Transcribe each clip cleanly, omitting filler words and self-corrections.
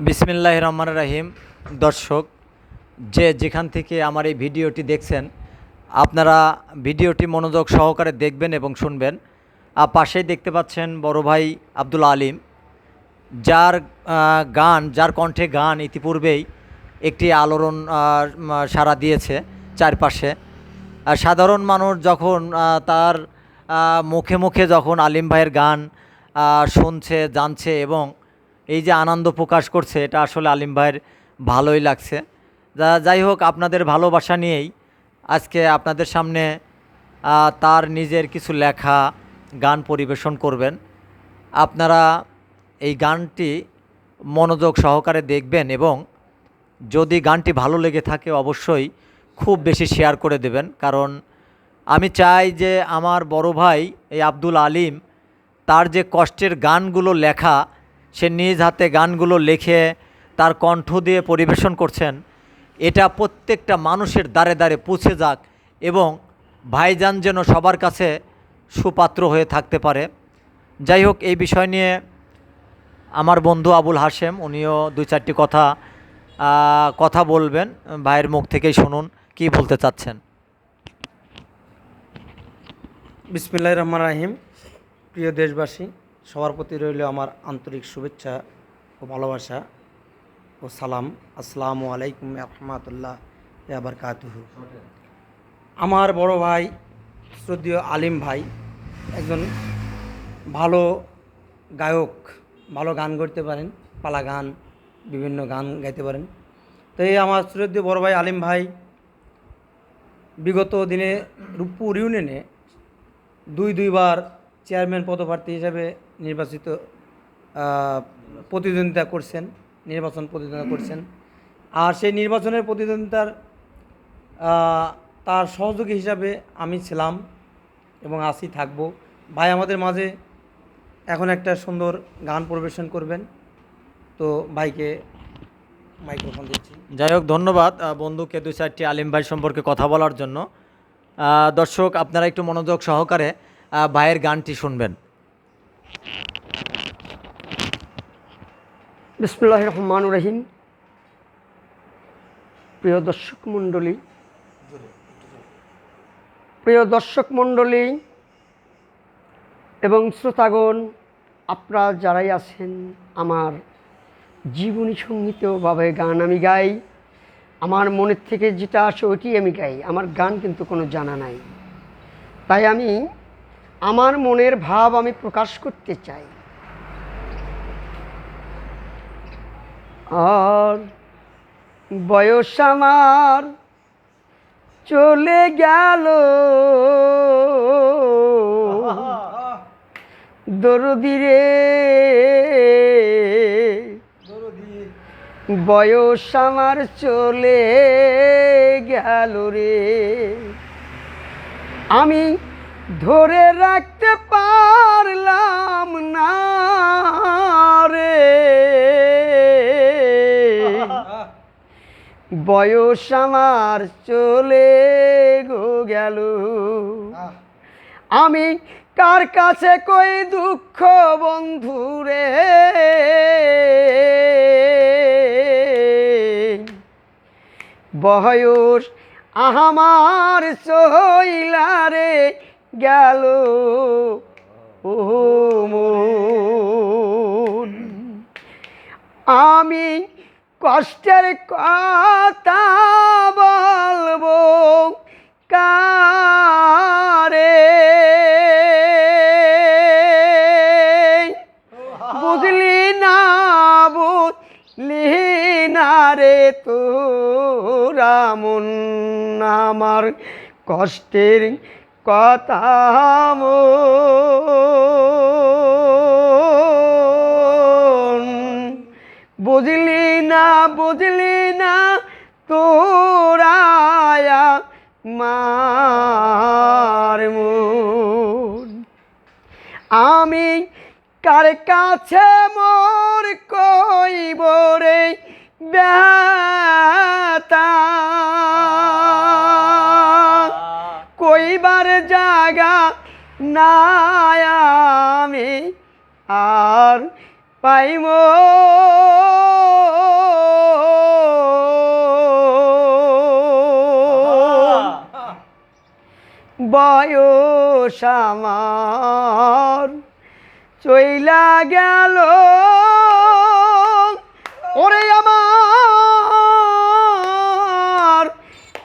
বিসমিল্লাহির রহমানির রহিম। দর্শক যেখান থেকে আমার এই ভিডিওটি দেখছেন, আপনারা ভিডিওটি মনোযোগ সহকারে দেখবেন এবং শুনবেন। পাশেই দেখতে পাচ্ছেন বড় ভাই আব্দুল আলিম, যার যার কণ্ঠে গান ইতিপূর্বেই একটি আলোড়ন সাড়া দিয়েছে চারপাশে। সাধারণ মানুষ যখন তার মুখে মুখে যখন আলিম ভাইয়ের গান শুনছে, জানছে এবং এই যে আনন্দ প্রকাশ করছে, এটা আসলে আলিম ভাইয়ের ভালোই লাগছে। যাই হোক, আপনাদের ভালোবাসা নিয়েই আজকে আপনাদের সামনে তার নিজের কিছু লেখা গান পরিবেশন করবেন। আপনারা এই গানটি মনোযোগ সহকারে দেখবেন এবং যদি গানটি ভালো লেগে থাকে অবশ্যই খুব বেশি শেয়ার করে দেবেন, কারণ আমি চাই যে আমার বড় ভাই এই আব্দুল আলিম, তার যে কষ্টের গানগুলো লেখা, সে নিজ হাতে গানগুলো লিখে তার কণ্ঠ দিয়ে পরিবেশন করছেন, এটা প্রত্যেকটা মানুষের দ্বারে দ্বারে পৌঁছে যাক এবং ভাইজান যেন সবার কাছে সুপাত্র হয়ে থাকতে পারে। যাই হোক, এই বিষয় নিয়ে আমার বন্ধু আবুল হাশেম, উনিও দুই চারটি কথা বলবেন। ভাইয়ের মুখ থেকেই শুনুন কি বলতে চাচ্ছেন। বিসমিল্লাহির রহমানির রহিম। প্রিয় দেশবাসী, সবার প্রতি রইল আমার আন্তরিক শুভেচ্ছা ও ভালোবাসা ও সালাম। আসসালামু আলাইকুম রহমতুল্লাহ বারকাতুহু। আমার বড় ভাই শ্রদ্ধেয় আলিম ভাই একজন ভালো গায়ক, ভালো গান করতে পারেন, পালা গান, বিভিন্ন গান গাইতে পারেন। তো এই আমার শ্রদ্ধেয় বড় ভাই আলিম ভাই বিগত দিনে রূপপুর ইউনিয়নে দুইবার চেয়ারম্যান পদপ্রার্থী হিসাবে প্রতিদ্বন্দ্বিতা করছেন। আর সেই নির্বাচনের প্রতিদ্বন্দ্বিতার তার সহযোগী হিসাবে আমি ছিলাম এবং আছি, থাকবো। ভাই আমাদের মাঝে এখন একটা সুন্দর গান পরিবেশন করবেন, তো ভাইকে মাইক্রোফোন দিচ্ছি। যাই হোক, ধন্যবাদ বন্ধুকে দুই চারটি আলিম ভাই সম্পর্কে কথা বলার জন্য। দর্শক, আপনারা একটু মনোযোগ সহকারে ভাইয়ের গানটি শুনবেন। বিসমিল্লাহির রহমানির রহিম। প্রিয় দর্শক মণ্ডলী এবং শ্রোতাগণ, আপনারা যারাই আছেন, আমার জীবনী সঙ্গীতভাবে গান আমি গাই। আমার মনের থেকে যেটা আসে ওইটি আমি গাই। আমার গান কিন্তু কোনো জানা নাই, তাই আমি আমার মনের ভাব আমি প্রকাশ করতে চাই। আর বয়স আমার চলে গেল, দরদি রে, বয়স আমার চলে গেল রে, আমি ধরে রাখতে পারলাম না রে, বয়স আমার চলে গেল। আমি কার কাছে কই দুঃখ বন্ধু রে, বয়স আমার চইলা রে গেল ও মন। আমি কষ্টের কথা বলবো কারে, বুঝলি না রে তোরা মন, আমার কষ্টের কথা বুঝলি না তোরা মার মন। আমি কার কাছে মোর কইব রে ব্যথা, কইবার জায়গা নাই আমি আর পাইম বয়স আমার চইলা গেল ওরে আমার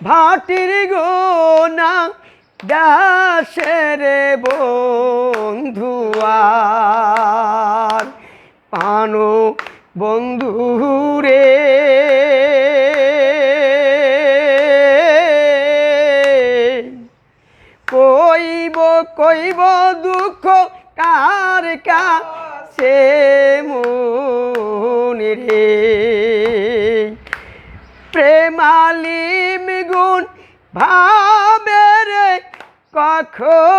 ভাটির গোনা দাসের বন্ধুয়ার পানো বন্ধুরে কইব কইব দুঃখ কার কাছে মনে রে প্রেমালিম গুণ ভাবের কখন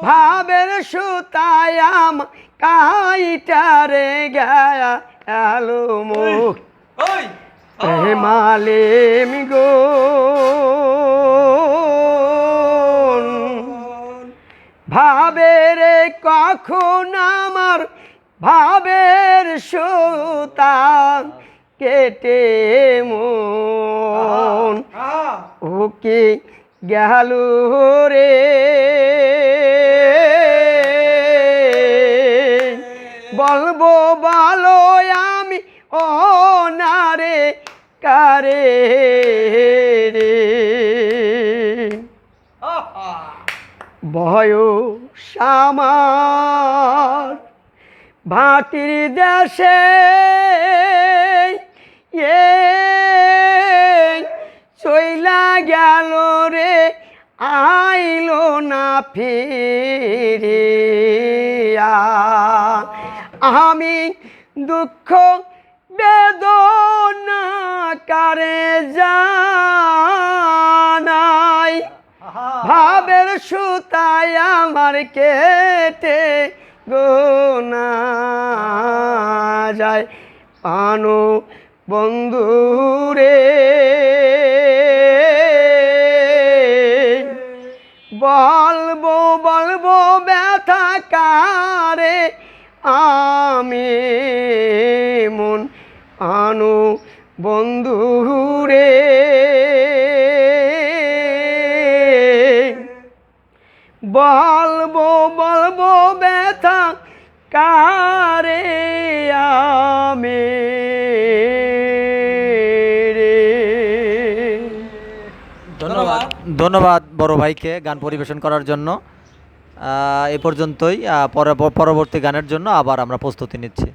ভাবের সুতায়াম কাইটারে গেল মুখ প্রেমালিম গুণ ভাবের কখন আমার ভাবের সুতা কেটে মন ওকে গেল রে বলবো বলো আমি ও নারে কারে রে বয়স আমার ভাটির দেশে চইলা গেল রে আইলো না ফিরে আমি দুঃখ বেদনা কারে জানাই ভাবের সুতায় আমার কেটে গোনা যায় পানো বন্ধুরে বলবো বলবো ব্যথা কারে আমি মন আনো বন্ধুরে বলবো বলবো ব্যথা কারে আমি ধন্যবাদ ধন্যবাদ বড় ভাইকে গান পরিবেশন করার জন্য। এ পর্যন্তই, পরবর্তী গানের জন্য আবার আমরা প্রস্তুতি নিচ্ছি।